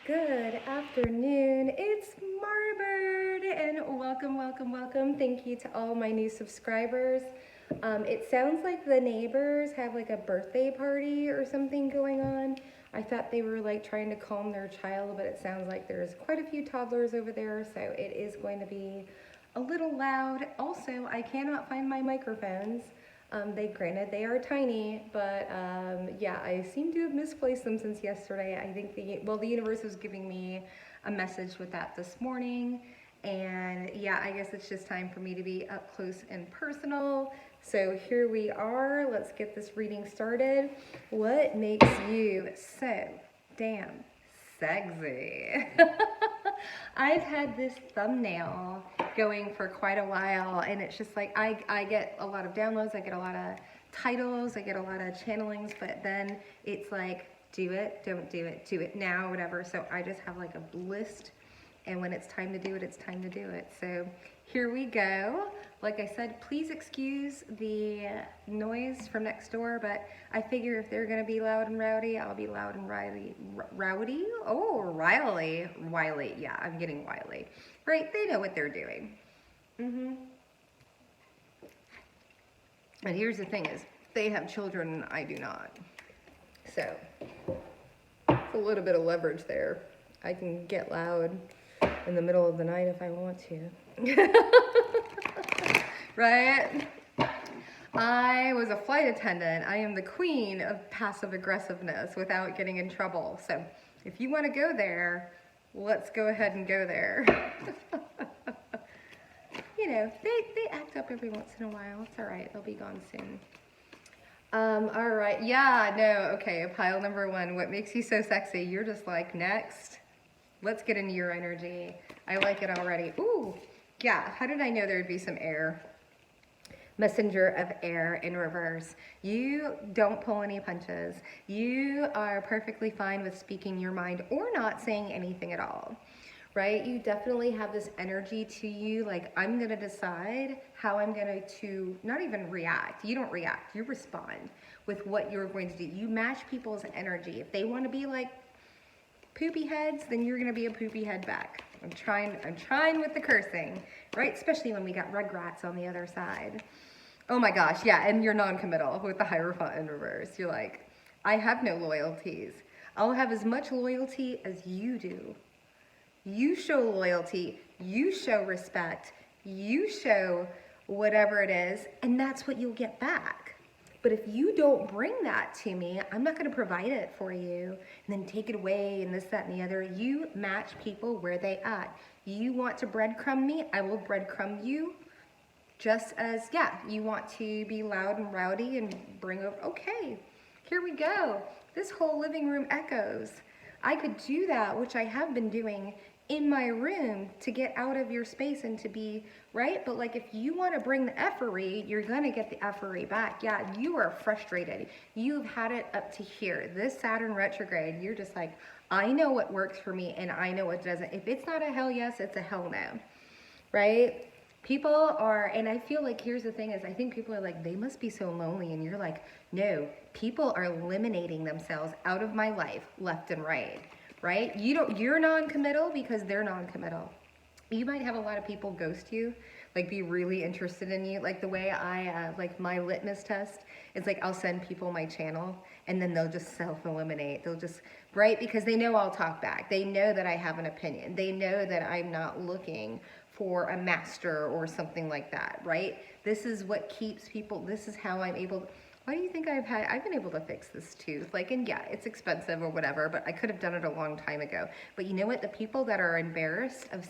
Good afternoon, it's Marbird, and welcome. Thank you to all my new subscribers. It sounds like the neighbors have like a birthday party or something going on. I thought they were like trying to calm their child, but it sounds like there's quite a few toddlers over there, so it is going to be a little loud. Also, I cannot find my microphones. Granted, they are tiny, but yeah, I seem to have misplaced them since yesterday. I think the universe was giving me a message with that this morning. And yeah, I guess it's just time for me to be up close and personal. So here we are. Let's get this reading started. What makes you so damn sexy? I've had this thumbnail going for quite a while, and it's just like I get a lot of downloads, I get a lot of titles, I get a lot of channelings, but then it's like, do it, don't do it, do it now, whatever. So I just have like a list, and when it's time to do it, it's time to do it. So here we go. Like I said, please excuse the noise from next door, but I figure if they're gonna be loud and rowdy, I'll be loud and rowdy? Oh, wily. Yeah, I'm getting wily. Right, they know what they're doing. And here's the thing is, they have children and I do not. So, it's a little bit of leverage there. I can get loud in the middle of the night if I want to. Right? I was a flight attendant. I am the queen of passive aggressiveness without getting in trouble. So if you want to go there, let's go ahead and go there. You know, they act up every once in a while. It's all right. They'll be gone soon. All right. Yeah, no. Okay. Pile number one. What makes you so sexy? You're just like, next. Let's get into your energy. I like it already. Ooh. Yeah. How did I know there would be some air? Messenger of air in reverse. You don't pull any punches. You are perfectly fine with speaking your mind or not saying anything at all, right? You definitely have this energy to you, like, I'm gonna decide how I'm going to not even react. You don't react, you respond with what you're going to do. You match people's energy. If they want to be like poopy heads, then you're gonna be a poopy head back. I'm trying with the cursing, right? Especially when we got rugrats on the other side. Oh my gosh, yeah, and you're non-committal with the Hierophant in reverse. You're like, I have no loyalties. I'll have as much loyalty as you do. You show loyalty, you show respect, you show whatever it is, and that's what you'll get back. But if you don't bring that to me, I'm not gonna provide it for you and then take it away and this, that, and the other. You match people where they at. You want to breadcrumb me, I will breadcrumb you. Just as, yeah, you want to be loud and rowdy and bring up, okay, here we go. This whole living room echoes. I could do that, which I have been doing in my room to get out of your space and to be, right? But like, if you want to bring the effery, you're going to get the effery back. Yeah, you are frustrated. You've had it up to here. This Saturn retrograde, you're just like, I know what works for me and I know what doesn't. If it's not a hell yes, it's a hell no, right? People are, and I feel like, here's the thing is, I think people are like, they must be so lonely, and you're like, no, people are eliminating themselves out of my life, left and right, right? You're non-committal because they're non-committal. You might have a lot of people ghost you, like be really interested in you, like the way I, like my litmus test is like, I'll send people my channel, and then they'll just self-eliminate, they'll just, right? Because they know I'll talk back, they know that I have an opinion, they know that I'm not looking for a master or something like that, right? This is what keeps people, this is how I'm able, why do you think I've been able to fix this tooth? Like, and yeah, it's expensive or whatever, but I could have done it a long time ago. But you know what, the people that are embarrassed of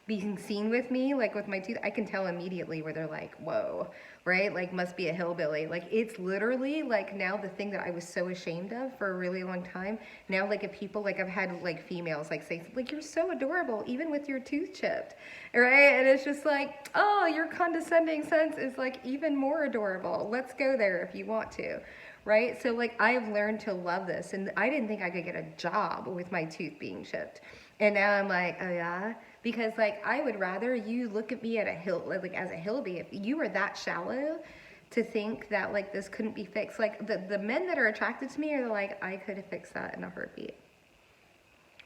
being seen with me, like with my tooth, I can tell immediately where they're like, whoa, right? Like, must be a hillbilly. Like, it's literally like now the thing that I was so ashamed of for a really long time. Now, like, if people, like, I've had like females like say, like, you're so adorable, even with your tooth chipped, right? And it's just like, oh, your condescending sense is like even more adorable. Let's go there if you want to, right? So like, I have learned to love this, and I didn't think I could get a job with my tooth being chipped. And now I'm like, oh yeah? Because like, I would rather you look at me at a hill, like as a hillbilly, if you were that shallow to think that like this couldn't be fixed. Like the men that are attracted to me are like, I could have fixed that in a heartbeat.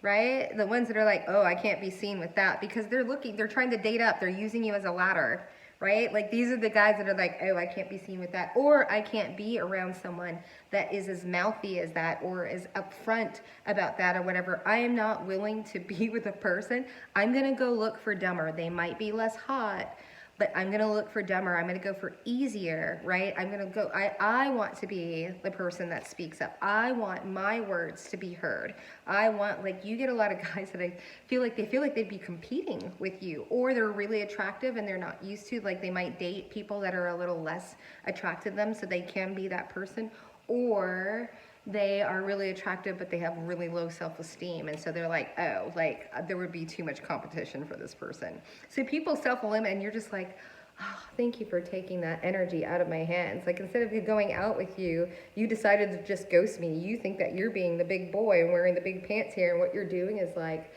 right? The ones that are like, oh, I can't be seen with that, because they're trying to date up. They're using you as a ladder, right? Like these are the guys that are like, oh, I can't be seen with that, or I can't be around someone that is as mouthy as that, or is upfront about that, or whatever. I am not willing to be with a person. I'm gonna go look for dumber. They might be less hot, but I'm gonna look for dumber. I'm gonna go for easier, right? I want to be the person that speaks up. I want my words to be heard. I want, like, you get a lot of guys that I feel like they'd be competing with you, or they're really attractive and they're not used to, like, they might date people that are a little less attracted to them so they can be that person, or they are really attractive but they have really low self-esteem, and so they're like, oh, like there would be too much competition for this person. So people self-eliminate, and you're just like, oh, thank you for taking that energy out of my hands. Like, instead of going out with you, you decided to just ghost me. You think that you're being the big boy and wearing the big pants here, and what you're doing is like,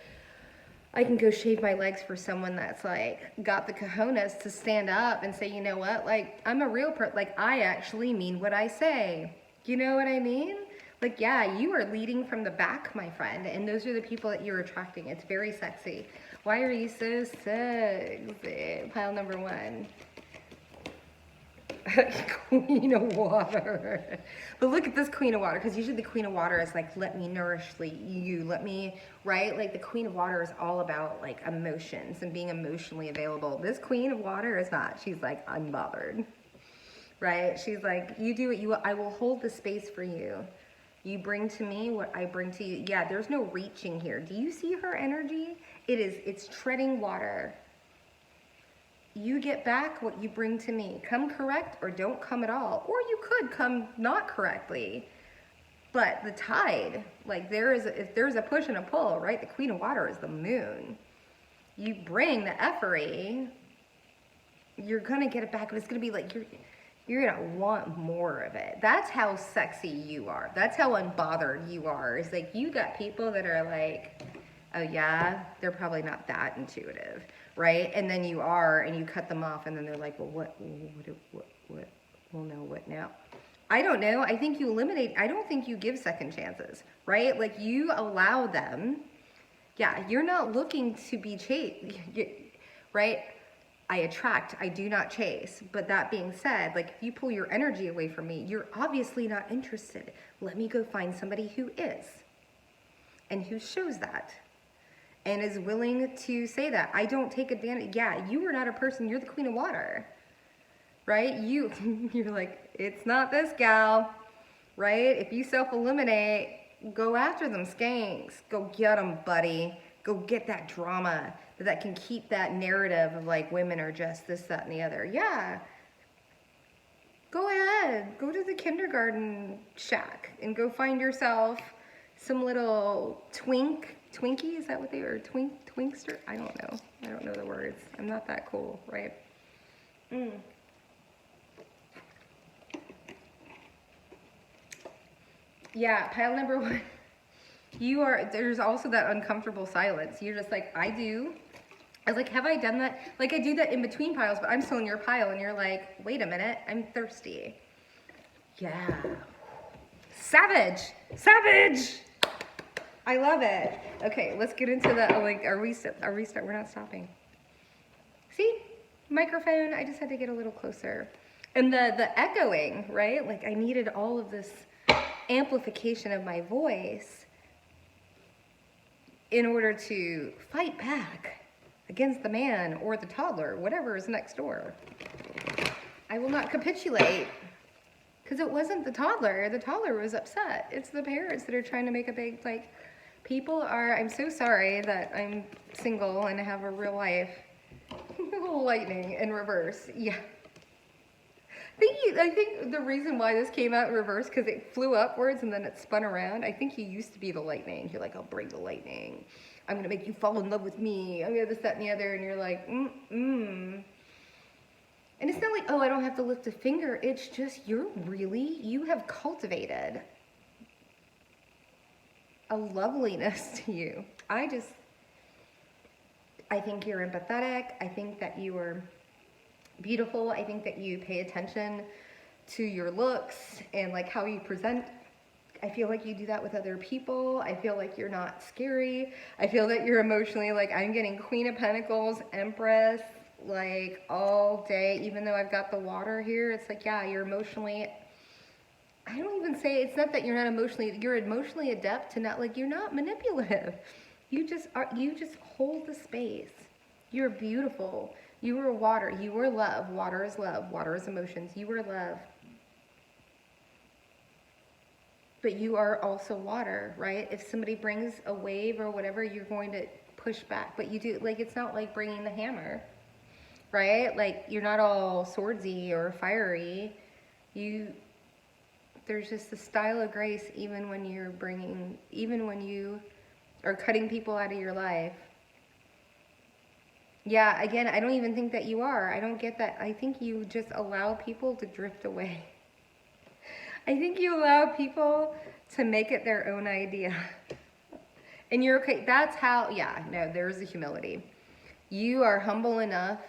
I can go shave my legs for someone that's like got the cojones to stand up and say, you know what, like, I'm a real person, like, I actually mean what I say. You know what I mean? Like, yeah, you are leading from the back, my friend, and those are the people that you're attracting. It's very sexy. Why are you so sexy? Pile number 1. Queen of Water. But look at this Queen of Water, because usually the Queen of Water is like, let me nourish you, let me, right? Like the Queen of Water is all about like emotions and being emotionally available. This Queen of Water is not. She's like unbothered, right? She's like, you do what I will hold the space for you. You bring to me what I bring to you. Yeah, there's no reaching here. Do you see her energy? It's treading water. You get back what you bring to me. Come correct or don't come at all. Or you could come not correctly. But the tide, like if there's a push and a pull, right? The Queen of Water is the moon. You bring the effery, you're gonna get it back, but it's gonna be like you're gonna want more of it. That's how sexy you are. That's how unbothered you are. It's like you got people that are like, oh yeah, they're probably not that intuitive, right? And then you are, and you cut them off, and then they're like, well, what, well, no, what now? I don't know. I think you eliminate, I don't think you give second chances, right? Like you allow them, yeah, you're not looking to be chased, right? I attract, I do not chase. But that being said, like if you pull your energy away from me, you're obviously not interested. Let me go find somebody who is, and who shows that, and is willing to say that. I don't take advantage. Yeah, you are not a person, you're the Queen of Water, right? You're like, it's not this gal, right? If you self-eliminate, go after them skanks. Go get them, buddy. Go get that drama that can keep that narrative of like women are just this, that, and the other. Yeah. Go ahead. Go to the kindergarten shack and go find yourself some little Twinkie, is that what they are? Twinkster? I don't know. I don't know the words. I'm not that cool, right? Yeah, pile number 1. There's also that uncomfortable silence. You're just like, I do. I was like, have I done that? Like, I do that in between piles, but I'm still in your pile, and you're like, wait a minute, I'm thirsty. Yeah. Savage! Savage! I love it. Okay, let's get into the, like, we're not stopping. See? Microphone, I just had to get a little closer. And the echoing, right? Like, I needed all of this amplification of my voice in order to fight back against the man or the toddler, whatever is next door. I will not capitulate, because it wasn't the toddler. The toddler was upset. It's the parents that are trying to make a big, like, I'm so sorry that I'm single and have a real life. Lightning in reverse, yeah. I think the reason why this came out in reverse, because it flew upwards and then it spun around. I think you used to be the lightning. You're like, I'll bring the lightning. I'm going to make you fall in love with me. I'm going to this, that, and the other. And you're like, And it's not like, oh, I don't have to lift a finger. It's just, you have cultivated a loveliness to you. I think you're empathetic. I think that you are beautiful. I think that you pay attention to your looks and like how you present I feel like you do that with other people. I feel like you're not scary. I feel that you're emotionally, like, I'm getting Queen of Pentacles, Empress, like, all day. Even though I've got the water here, it's like, yeah, you're emotionally, I don't even say, it's not that you're not emotionally, you're emotionally adept to not, like, you're not manipulative. You just hold the space. You're beautiful. You are water. You are love. Water is love. Water is emotions. You are love. But you are also water, right? If somebody brings a wave or whatever, you're going to push back. But you do, like, it's not like bringing the hammer, right? Like, you're not all swordsy or fiery. There's just a style of grace even when you are cutting people out of your life. Yeah, again, I don't even think that you are. I don't get that. I think you just allow people to drift away. I think you allow people to make it their own idea. And you're okay. That's how, yeah, no, there's the humility. You are humble enough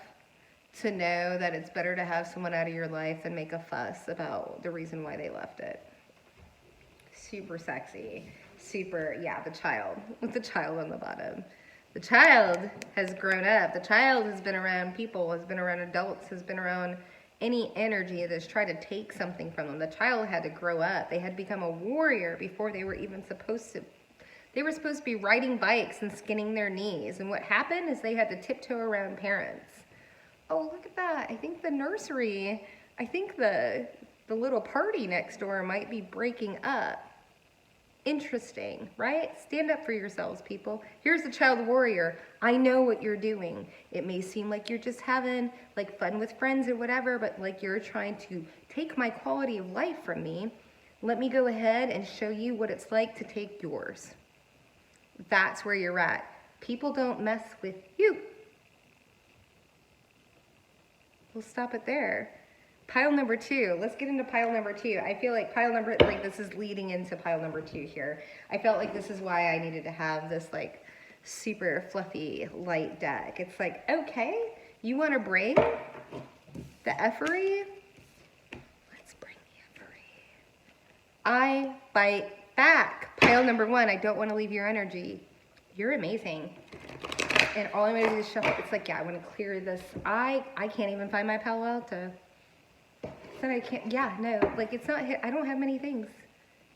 to know that it's better to have someone out of your life than make a fuss about the reason why they left it. Super sexy. Super, yeah, the child. With the child on the bottom. The child has grown up. The child has been around people, has been around adults, has been around any energy that's tried to take something from them. The child had to grow up. They had to become a warrior before they were even supposed to. They were supposed to be riding bikes and skinning their knees. And what happened is they had to tiptoe around parents. Oh, look at that. I think the nursery, I think the little party next door might be breaking up. Interesting, right? Stand up for yourselves, people. Here's the child warrior. I know what you're doing. It may seem like you're just having like fun with friends or whatever, but like you're trying to take my quality of life from me. Let me go ahead and show you what it's like to take yours. That's where you're at. People don't mess with you. We'll stop it there. Pile number 2. Let's get into pile number 2. I feel like pile number, like this is leading into pile number 2 here. I felt like this is why I needed to have this like super fluffy light deck. It's like, okay, you want to bring the effery? Let's bring the effery. I bite back. Pile number 1, I don't want to leave your energy. You're amazing. And all I'm going to do is shuffle. It's like, yeah, I want to clear this. I can't even find my Palo Alto. That I can't, yeah, no, like it's not, I don't have many things.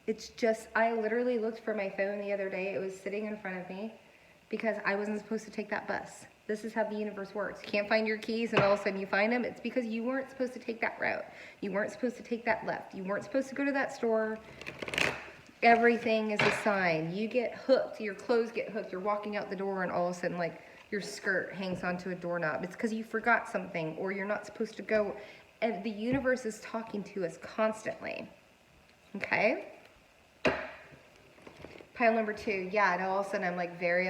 It's just, I literally looked for my phone the other day. It was sitting in front of me because I wasn't supposed to take that bus. This is how the universe works. You can't find your keys and all of a sudden you find them. It's because you weren't supposed to take that route. You weren't supposed to take that left. You weren't supposed to go to that store. Everything is a sign. You get hooked, your clothes get hooked. You're walking out the door and all of a sudden like your skirt hangs onto a doorknob. It's because you forgot something or you're not supposed to go. And the universe is talking to us constantly. Okay? Pile number 2. Yeah, and all of a sudden I'm like very,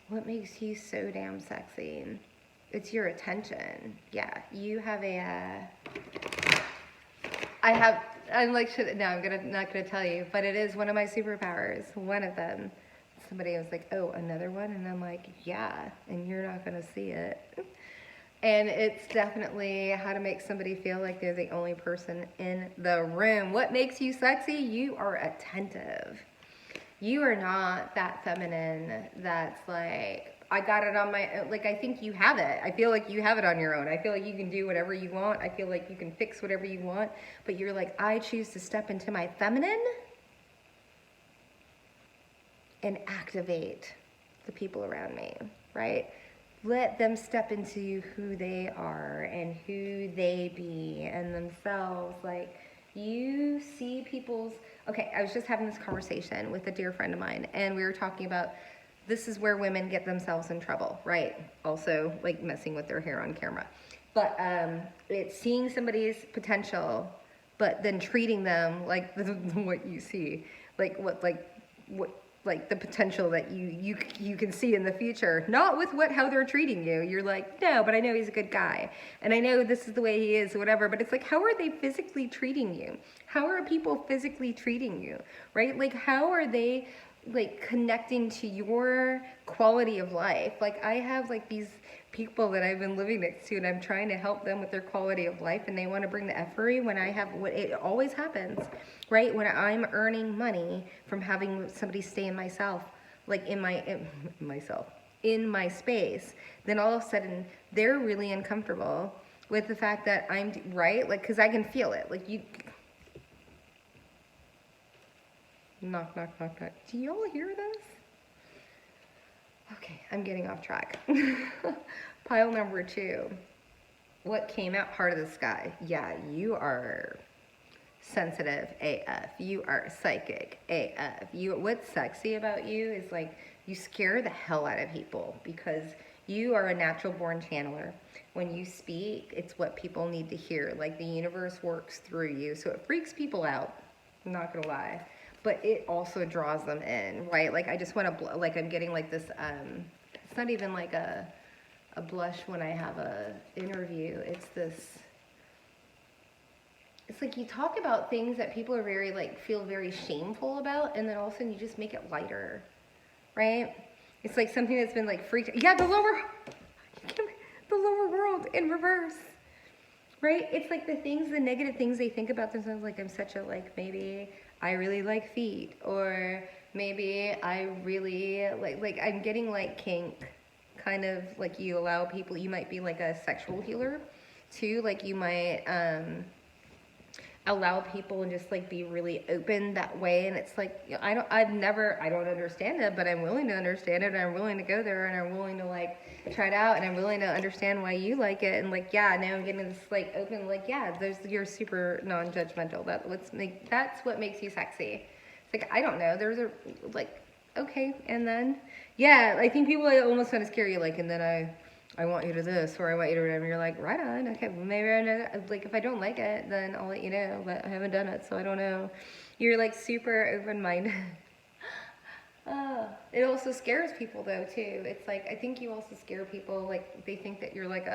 what makes you so damn sexy? It's your attention. Yeah, you have I'm like, I'm not gonna tell you, but it is one of my superpowers. One of them. Somebody was like, oh, another one? And I'm like, yeah, and you're not gonna see it. And it's definitely how to make somebody feel like they're the only person in the room. What makes you sexy? You are attentive. You are not that feminine that's like, I got it on my own. Like, I think you have it. I feel like you have it on your own. I feel like you can do whatever you want. I feel like you can fix whatever you want. But you're like, I choose to step into my feminine and activate the people around me, right? Let them step into who they are and who they be and themselves. Like, you see people's, okay, I was just having this conversation with a dear friend of mine, and we were talking about this is where women get themselves in trouble, right? Also, like, messing with their hair on camera. But it's seeing somebody's potential, but then treating them like what you see. Like the potential that you can see in the future, not with how they're treating you. You're like, no, but I know he's a good guy, and I know this is the way he is, or whatever. But it's like, how are they physically treating you? How are people physically treating you, right? Like, how are they like connecting to your quality of life. Like I have like these people that I've been living next to, and I'm trying to help them with their quality of life, and they want to bring the effery when I have what it always happens, right? When I'm earning money from having somebody stay in myself, like in myself, in my space, then all of a sudden they're really uncomfortable with the fact that I'm right, like because I can feel it, like you. Knock, knock, knock, knock. Do y'all hear this? Okay, I'm getting off track. Pile number 2. What came out? Heart of the sky. Yeah, you are sensitive AF. You are psychic AF. What's sexy about you is like you scare the hell out of people because you are a natural born channeler. When you speak, it's what people need to hear. Like the universe works through you. So it freaks people out. I'm not gonna lie. But it also draws them in, right? Like I just want to, like I'm getting like this, it's not even like a blush when I have a interview. It's this, it's like you talk about things that people are very like, feel very shameful about, and then all of a sudden you just make it lighter, right? It's like something that's been like freaked, yeah, the lower world in reverse. Right? It's like the things, the negative things they think about themselves, like I'm such a, like, maybe I really like feet, or maybe I really, like I'm getting like kink, kind of like you allow people, you might be like a sexual healer too, like you might allow people and just like be really open that way, and it's like, I don't understand it, but I'm willing to understand it, and I'm willing to go there, and I'm willing to like try it out, and I'm willing to understand why you like it, and like, yeah, now I'm getting this like open, like, yeah, you're super non-judgmental. That's what makes you sexy. It's like, I don't know, there's a like, okay, and then yeah, I think people like, almost kind of scare you, like, and then I want you to this, or I want you to whatever. You're like, right on, okay, well, maybe I know, like, if I don't like it, then I'll let you know, but I haven't done it, so I don't know. You're, like, super open-minded. It also scares people, though, too. It's like, I think you also scare people, like, they think that you're, like,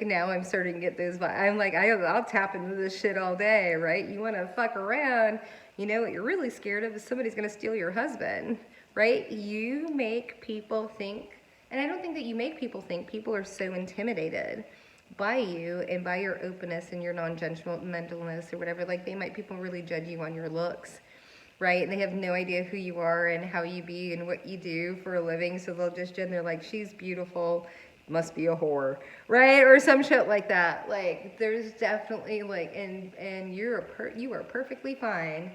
now I'm starting to get those vibes. I'm like, I'll tap into this shit all day, right? You want to fuck around, you know what you're really scared of is somebody's going to steal your husband, right? You make people think. And I don't think that you make people think. People are so intimidated by you and by your openness and your non-judgmentalness or whatever. Like, people really judge you on your looks, right? And they have no idea who you are and how you be and what you do for a living. So they'll just judge. They're like, she's beautiful, must be a whore, right? Or some shit like that. Like, there's definitely like, and you are perfectly fine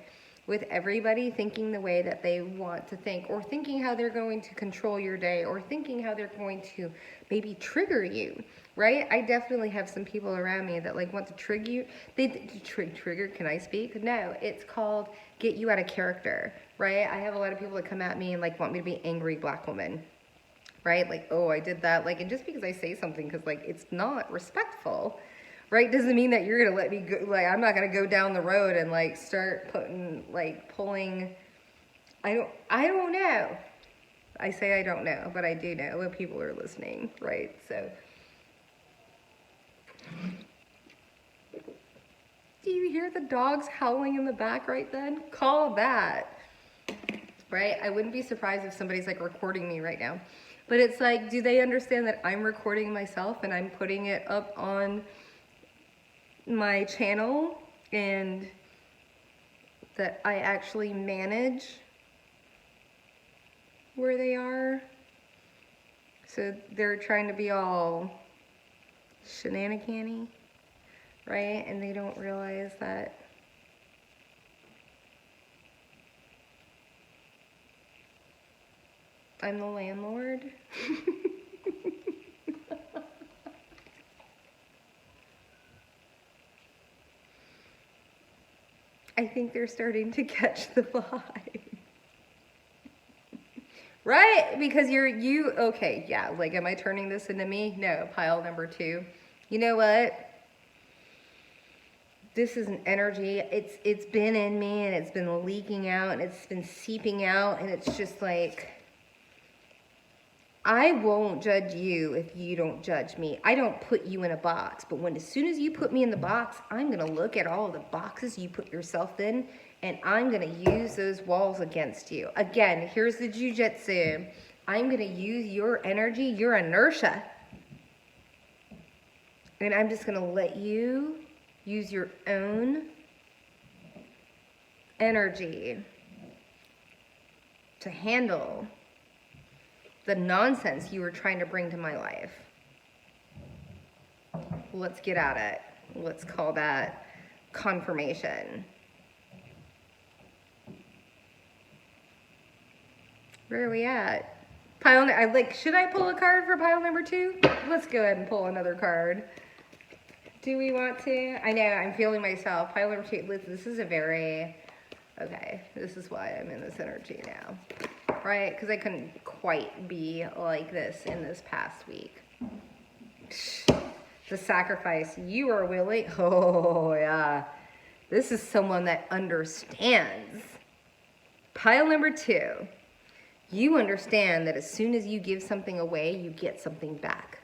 with everybody thinking the way that they want to think, or thinking how they're going to control your day, or thinking how they're going to maybe trigger you, right? I definitely have some people around me that like want to trigger you. Trigger, can I speak? No, it's called get you out of character, right? I have a lot of people that come at me and like want me to be angry black woman, right? Like, oh, I did that. Like, and just because I say something, because like it's not respectful, right, doesn't mean that you're gonna let me go. Like, I'm not gonna go down the road and like start pulling. I don't know. I say I don't know, but I do know when people are listening, right? So, do you hear the dogs howling in the back right then? Call that, right? I wouldn't be surprised if somebody's like recording me right now. But it's like, do they understand that I'm recording myself and I'm putting it up on my channel, and that I actually manage where they are? So they're trying to be all shenanigan-y, right? And they don't realize that I'm the landlord. I think they're starting to catch the vibe. Right? Because okay, yeah, like, am I turning this into me? No, pile number 2. You know what? This is an energy. It's been in me, and it's been leaking out, and it's been seeping out, and it's just like, I won't judge you if you don't judge me. I don't put you in a box, but as soon as you put me in the box, I'm going to look at all the boxes you put yourself in, and I'm going to use those walls against you. Again, here's the jujitsu. I'm going to use your energy, your inertia, and I'm just going to let you use your own energy to handle the nonsense you were trying to bring to my life. Let's get at it. Let's call that confirmation. Where are we at? Should I pull a card for pile number 2? Let's go ahead and pull another card. Do we want to? I know, I'm feeling myself. Pile number 2, this is a very, okay, this is why I'm in this energy now, right? Because I couldn't quite be like this in this past week. The sacrifice you are willing, oh yeah. This is someone that understands. Pile number 2. You understand that as soon as you give something away, you get something back.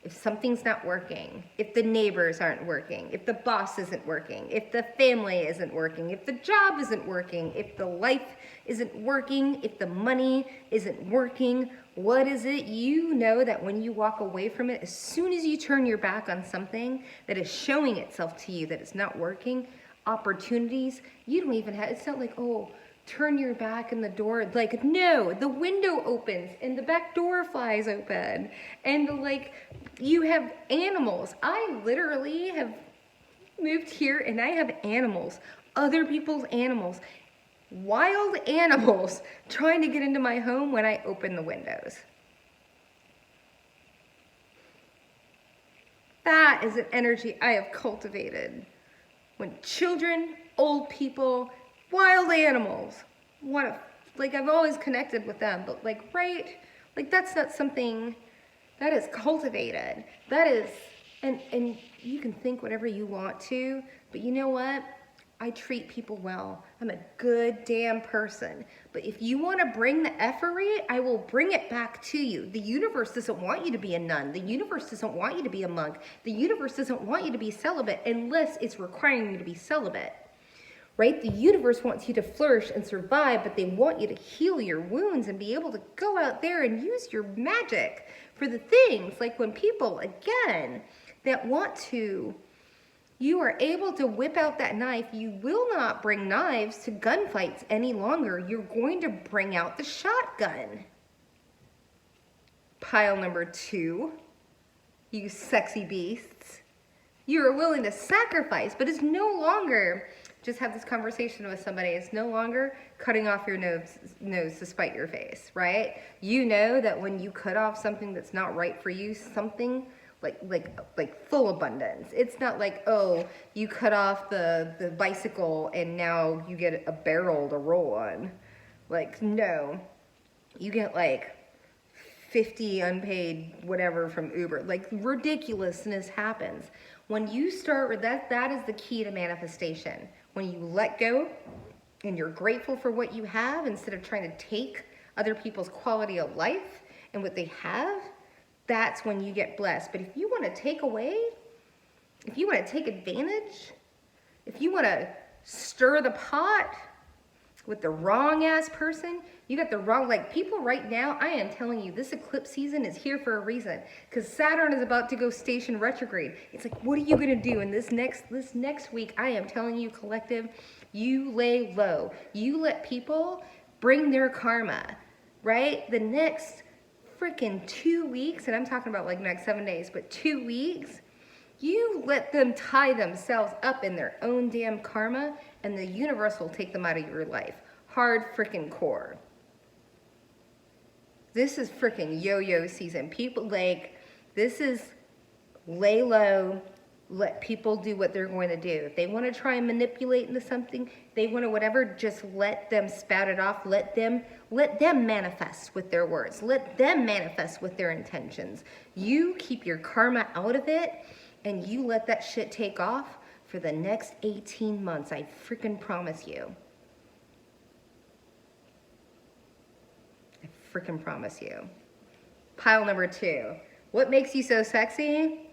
If something's not working, if the neighbors aren't working, if the boss isn't working, if the family isn't working, if the job isn't working, if the life isn't working, if the money isn't working, what is it? You know that when you walk away from it, as soon as you turn your back on something that is showing itself to you that it's not working, opportunities, you don't even have, it's not like, oh, turn your back and the door, like, no, the window opens and the back door flies open. And like, you have animals. I literally have moved here and I have animals, other people's animals, wild animals trying to get into my home when I open the windows. That is an energy I have cultivated. When children, old people, wild animals want to, like, I've always connected with them, but like, right, like, that's not something that is cultivated. That is, and you can think whatever you want to, but you know what? I treat people well. I'm a good damn person. But if you want to bring the effery, I will bring it back to you. The universe doesn't want you to be a nun. The universe doesn't want you to be a monk. The universe doesn't want you to be celibate unless it's requiring you to be celibate. Right? The universe wants you to flourish and survive, but they want you to heal your wounds and be able to go out there and use your magic for the things. Like when people, again, that want to, you are able to whip out that knife. You will not bring knives to gunfights any longer. You're going to bring out the shotgun. Pile number 2, you sexy beasts. You are willing to sacrifice, but it's no longer, just have this conversation with somebody, it's no longer cutting off your nose to spite your face, right? You know that when you cut off something that's not right for you, something like full abundance. It's not like, oh, you cut off the bicycle and now you get a barrel to roll on. Like, no. You get like 50 unpaid whatever from Uber. Like, ridiculousness happens. When you start with that is the key to manifestation. When you let go and you're grateful for what you have instead of trying to take other people's quality of life and what they have, that's when you get blessed. But if you want to take away, if you want to take advantage, if you want to stir the pot with the wrong ass person, you got the wrong, like, people right now, I am telling you, this eclipse season is here for a reason, because Saturn is about to go station retrograde. It's like, what are you going to do in this next week? I am telling you, collective, you lay low. You let people bring their karma, right? The next freaking 2 weeks, and I'm talking about like next 7 days, but 2 weeks, you let them tie themselves up in their own damn karma, and the universe will take them out of your life. Hard freaking core. This is freaking yo-yo season. People, like, this is lay low, let people do what they're going to do. If they want to try and manipulate into something, they want to whatever, just let them spout it off. Let them manifest with their words. Let them manifest with their intentions. You keep your karma out of it, and you let that shit take off for the next 18 months. I freaking promise you. I freaking promise you. Pile number 2. What makes you so sexy?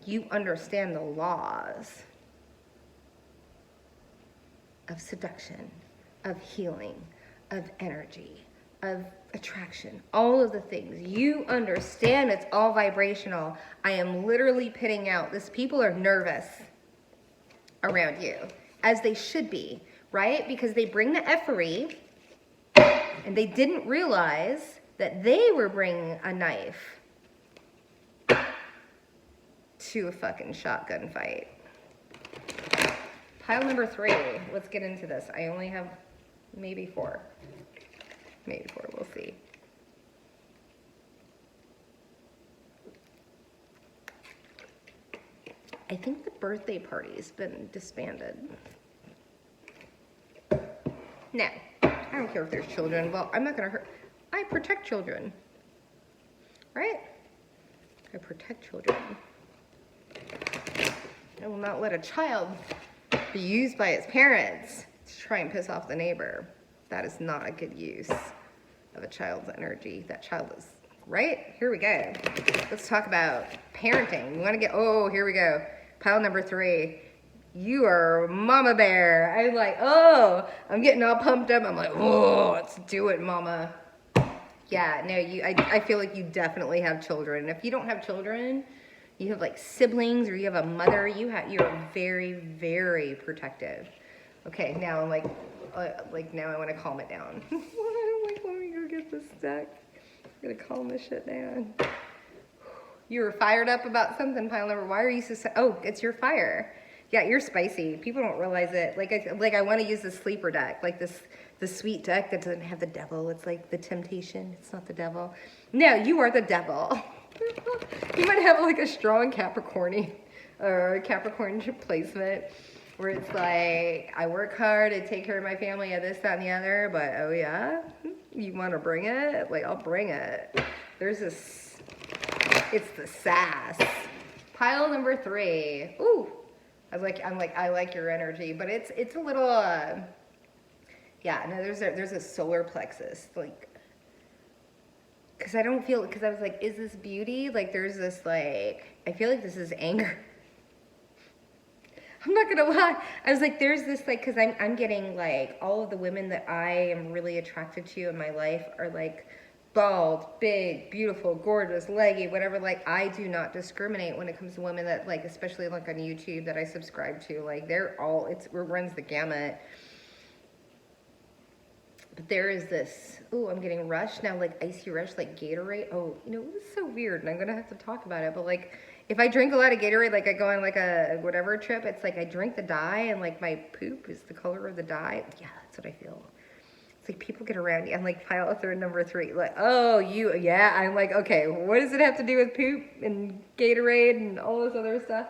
You understand the laws. of seduction, of healing, of energy, of attraction, all of the things. You understand it's all vibrational. I am literally pitting out. People are nervous around you, as they should be, right? Because they bring the effery, and they didn't realize that they were bringing a knife to a fucking shotgun fight. Pile number 3. Let's get into this. I only have maybe 4. Maybe 4, we'll see. I think the birthday party's been disbanded. No, I don't care if there's children. Well, I'm not gonna hurt. I protect children, right? I protect children. I will not let a child be used by its parents to try and piss off the neighbor. That is not a good use of a child's energy. That child is, right? Here we go. Let's talk about parenting. You want to get, oh, here we go. Pile number 3. You are mama bear. I'm like, oh, I'm getting all pumped up. I'm like, oh, let's do it, mama. Yeah, no, I feel like you definitely have children. If you don't have children, you have like siblings or you have a mother, you're very, very protective. Okay, now I'm like now I want to calm it down. Let me go get this deck. I'm gonna calm this shit down. You were fired up about something, pile number. Why are you so? Oh, it's your fire. Yeah, you're spicy. People don't realize it. Like I want to use the sleeper deck, like the sweet deck that doesn't have the devil. It's like the temptation. It's not the devil. No, you are the devil. You might have like a strong Capricorn placement where it's like, I work hard to take care of my family and this, that, and the other, but oh yeah, you want to bring it? Like, I'll bring it. There's this, it's the sass. Pile number 3. Ooh, I like your energy, but it's a little, yeah, no, there's a solar plexus, like, because I don't feel, because I was like, is this beauty? Like, there's this, like, I feel like this is anger. I'm not gonna lie. I was like, there's this, like, because I'm getting, like, all of the women that I am really attracted to in my life are, like, bald, big, beautiful, gorgeous, leggy, whatever. Like, I do not discriminate when it comes to women that, like, especially, like, on YouTube that I subscribe to. Like, they're all, it runs the gamut. But there is this, ooh, I'm getting Rush now, like Icy Rush, like Gatorade. Oh, you know, it was so weird, and I'm gonna have to talk about it. But like, if I drink a lot of Gatorade, like I go on like a whatever trip, it's like I drink the dye, and like my poop is the color of the dye. Yeah, that's what I feel. It's like people get around you. I'm like, pile third number 3. Like, oh, you, yeah. I'm like, okay, what does it have to do with poop and Gatorade and all this other stuff?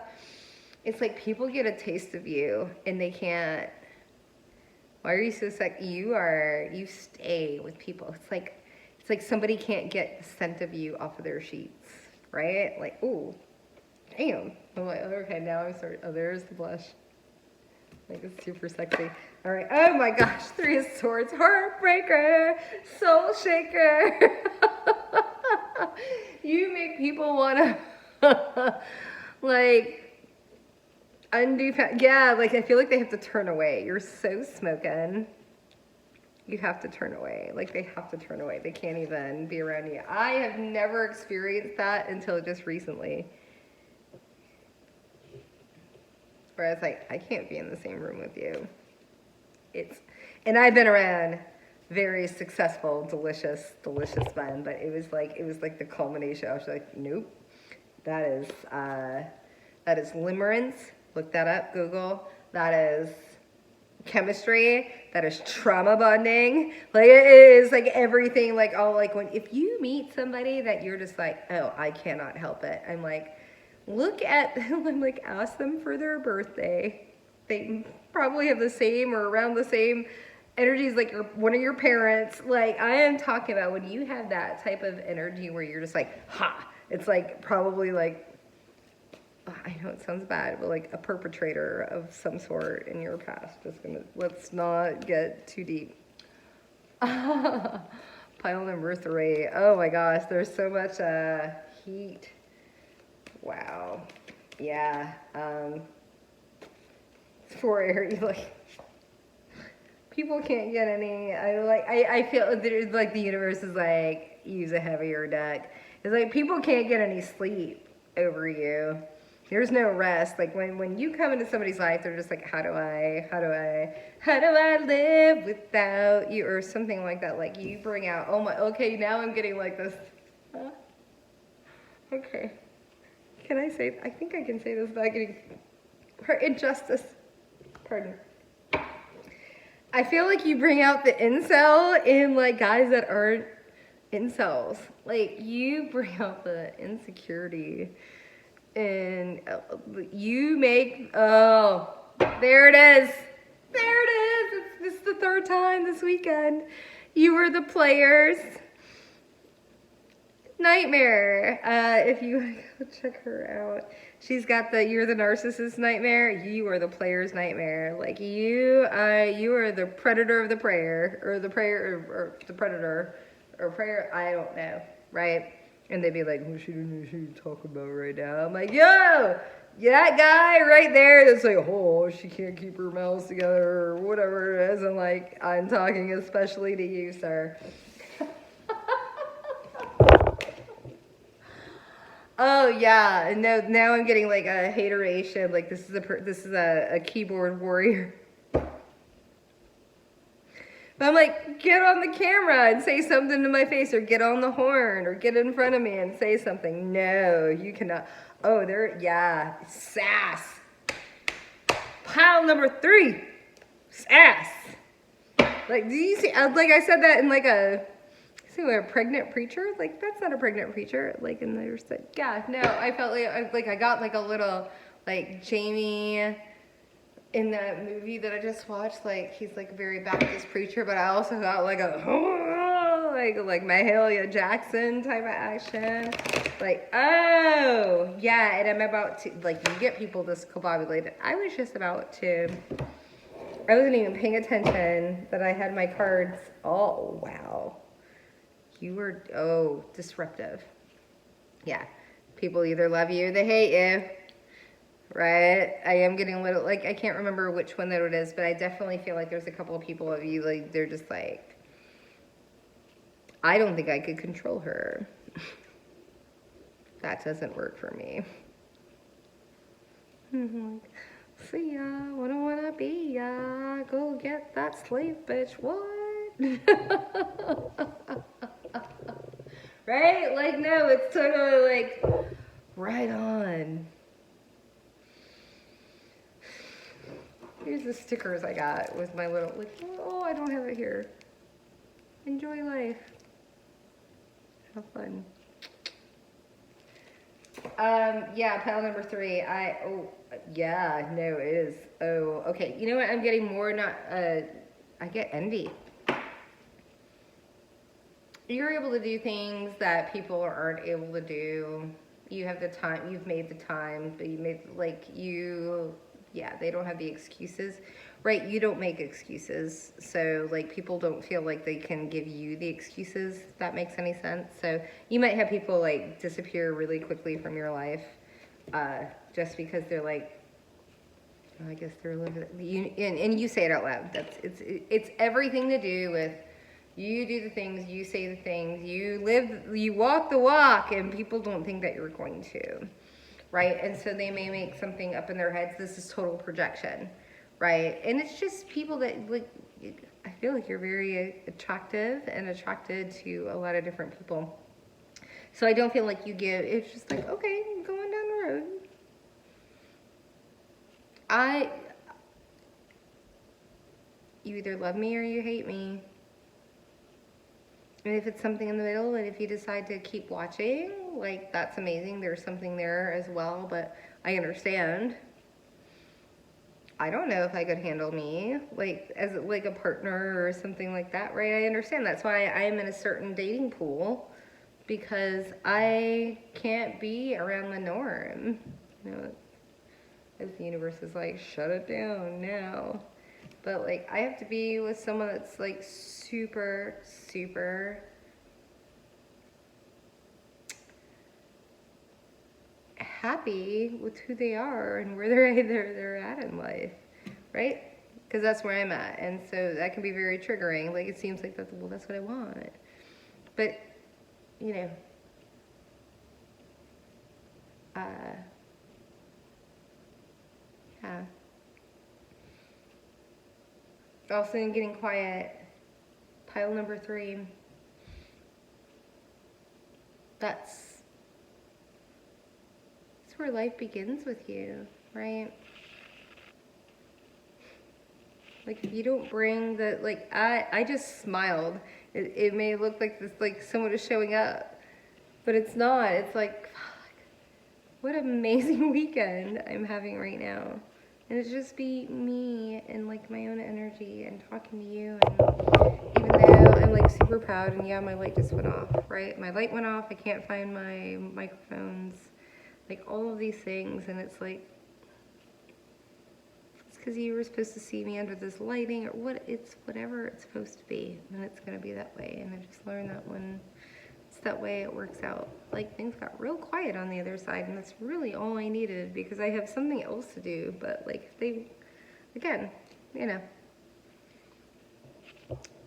It's like people get a taste of you, and they can't. Why are you so sick? You stay with people. It's like somebody can't get the scent of you off of their sheets, right? Like, ooh, damn. I'm like, okay, now I'm sorry. Oh, there's the blush. Like, it's super sexy. All right. Oh my gosh, 3 of Swords, heartbreaker, soul shaker. You make people want to, like, undo, yeah, like I feel like they have to turn away. You're so smoking. You have to turn away. Like they have to turn away. They can't even be around you. I have never experienced that until just recently. Where I was like, I can't be in the same room with you. And I've been around very successful, delicious men, but it was like the culmination. I was like, nope. That is limerence. Look that up, Google. That is chemistry. That is trauma bonding. Like it is like everything, like all like if you meet somebody that you're just like, oh, I cannot help it. I'm like, look at them, I'm like, ask them for their birthday. They probably have the same or around the same energies like one of your parents. Like I am talking about when you have that type of energy where you're just like, ha, it's like probably like, I know it sounds bad, but like a perpetrator of some sort in your past. Let's not get too deep. Pile number 3. Oh my gosh, there's so much heat. Wow. Yeah. 4 air, you like. People can't get any. I feel there's like the universe is like, use a heavier deck. It's like people can't get any sleep over you. There's no rest. Like when you come into somebody's life, they're just like, how do I live without you, or something like that. Like you bring out, oh my, okay, now I'm getting like this. Okay, can I say? I think I can say this without getting hurt. Injustice. Pardon. I feel like you bring out the incel in like guys that aren't incels. Like you bring out the insecurity, and you make, oh, there it is. There it is. This is the third time this weekend. You were the player's nightmare. If you want to go check her out, she's got the, you're the narcissist nightmare. You are the player's nightmare. Like you are the predator of the prayer, or the prayer, or the predator, or prayer. I don't know, right? And they'd be like, what should talk about right now? I'm like, yo, that guy right there that's like, oh, she can't keep her mouth together, or whatever it is. And like, I'm talking especially to you, sir. Oh yeah, and now I'm getting like a hateration. Like this is a keyboard warrior. But I'm like, get on the camera and say something to my face, or get on the horn, or get in front of me and say something. No, you cannot. Oh, yeah, sass. Pile number 3, sass. Like, do you see? Like I said that in like a pregnant preacher. Like that's not a pregnant preacher. Like, and there's like, yeah, no. I felt like I got like a little like Jamie in that movie that I just watched. Like he's like a very Baptist preacher, but I also got like a like Mahalia Jackson type of action. Like, oh yeah, and I'm about to, like, you get people discombobulated. I was just about to. I wasn't even paying attention that I had my cards. Oh wow. You were, oh, disruptive. Yeah. People either love you or they hate you. Right? I am getting a little, like, I can't remember which one that it is, but I definitely feel like there's a couple of people of you, like, they're just like, I don't think I could control her. That doesn't work for me. See ya, what do I wanna be ya? Go get that sleep, bitch, what? Right? Like, no, it's totally like, right on. Here's the stickers I got with my little, like, oh, I don't have it here. Enjoy life. Have fun. Yeah, pile number 3. Yeah, no, it is. Oh, okay. You know what? I'm getting more, I get envy. You're able to do things that people aren't able to do. You have the time, you've made the time, but you made, like, yeah, they don't have the excuses, right? You don't make excuses. So, like, people don't feel like they can give you the excuses, if that makes any sense. So, you might have people, like, disappear really quickly from your life just because they're like, I guess they're living, and you say it out loud. It's everything to do with you do the things, you say the things, you walk the walk, and people don't think that you're going to, right? And so they may make something up in their heads. This is total projection, right? And it's just people that, like, I feel like you're very attractive and attracted to a lot of different people. So I don't feel like you give, it's just like, okay, going down the road. You either love me or you hate me. And if it's something in the middle, and if you decide to keep watching, like, that's amazing. There's something there as well, but I understand. I don't know if I could handle me, like, as like a partner or something like that, right? I understand. That's why I am in a certain dating pool, because I can't be around the norm. You know, as the universe is like, shut it down now. But, like, I have to be with someone that's, like, super, super happy with who they are and where they're at in life, right? because that's where I'm at. And so that can be very triggering. Like, it seems like that's, well, that's what I want. But, you know, yeah. Also in getting quiet, pile number 3. That's where life begins with you, right? Like, if you don't bring the, like, I just smiled. It may look like this, like someone is showing up, but it's not. It's like, fuck, what an amazing weekend I'm having right now. And it's just be me and like my own energy and talking to you. And even though I'm like super proud, and yeah, my light just went off, right? My light went off. I can't find my microphones, like all of these things. And it's like, it's because you were supposed to see me under this lighting, or what, it's whatever it's supposed to be. And it's going to be that way. And I just learned that when it's that way, it works out. Like, things got real quiet on the other side, and that's really all I needed, because I have something else to do. But like, they, again, you know,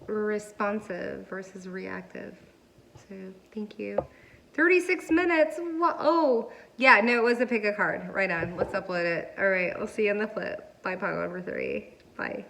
responsive versus reactive. So thank you. 36 minutes. Oh, yeah, no, it was a pick a card. Right on. Let's upload it. All right, I'll see you on the flip. Bye, pile number 3. Bye.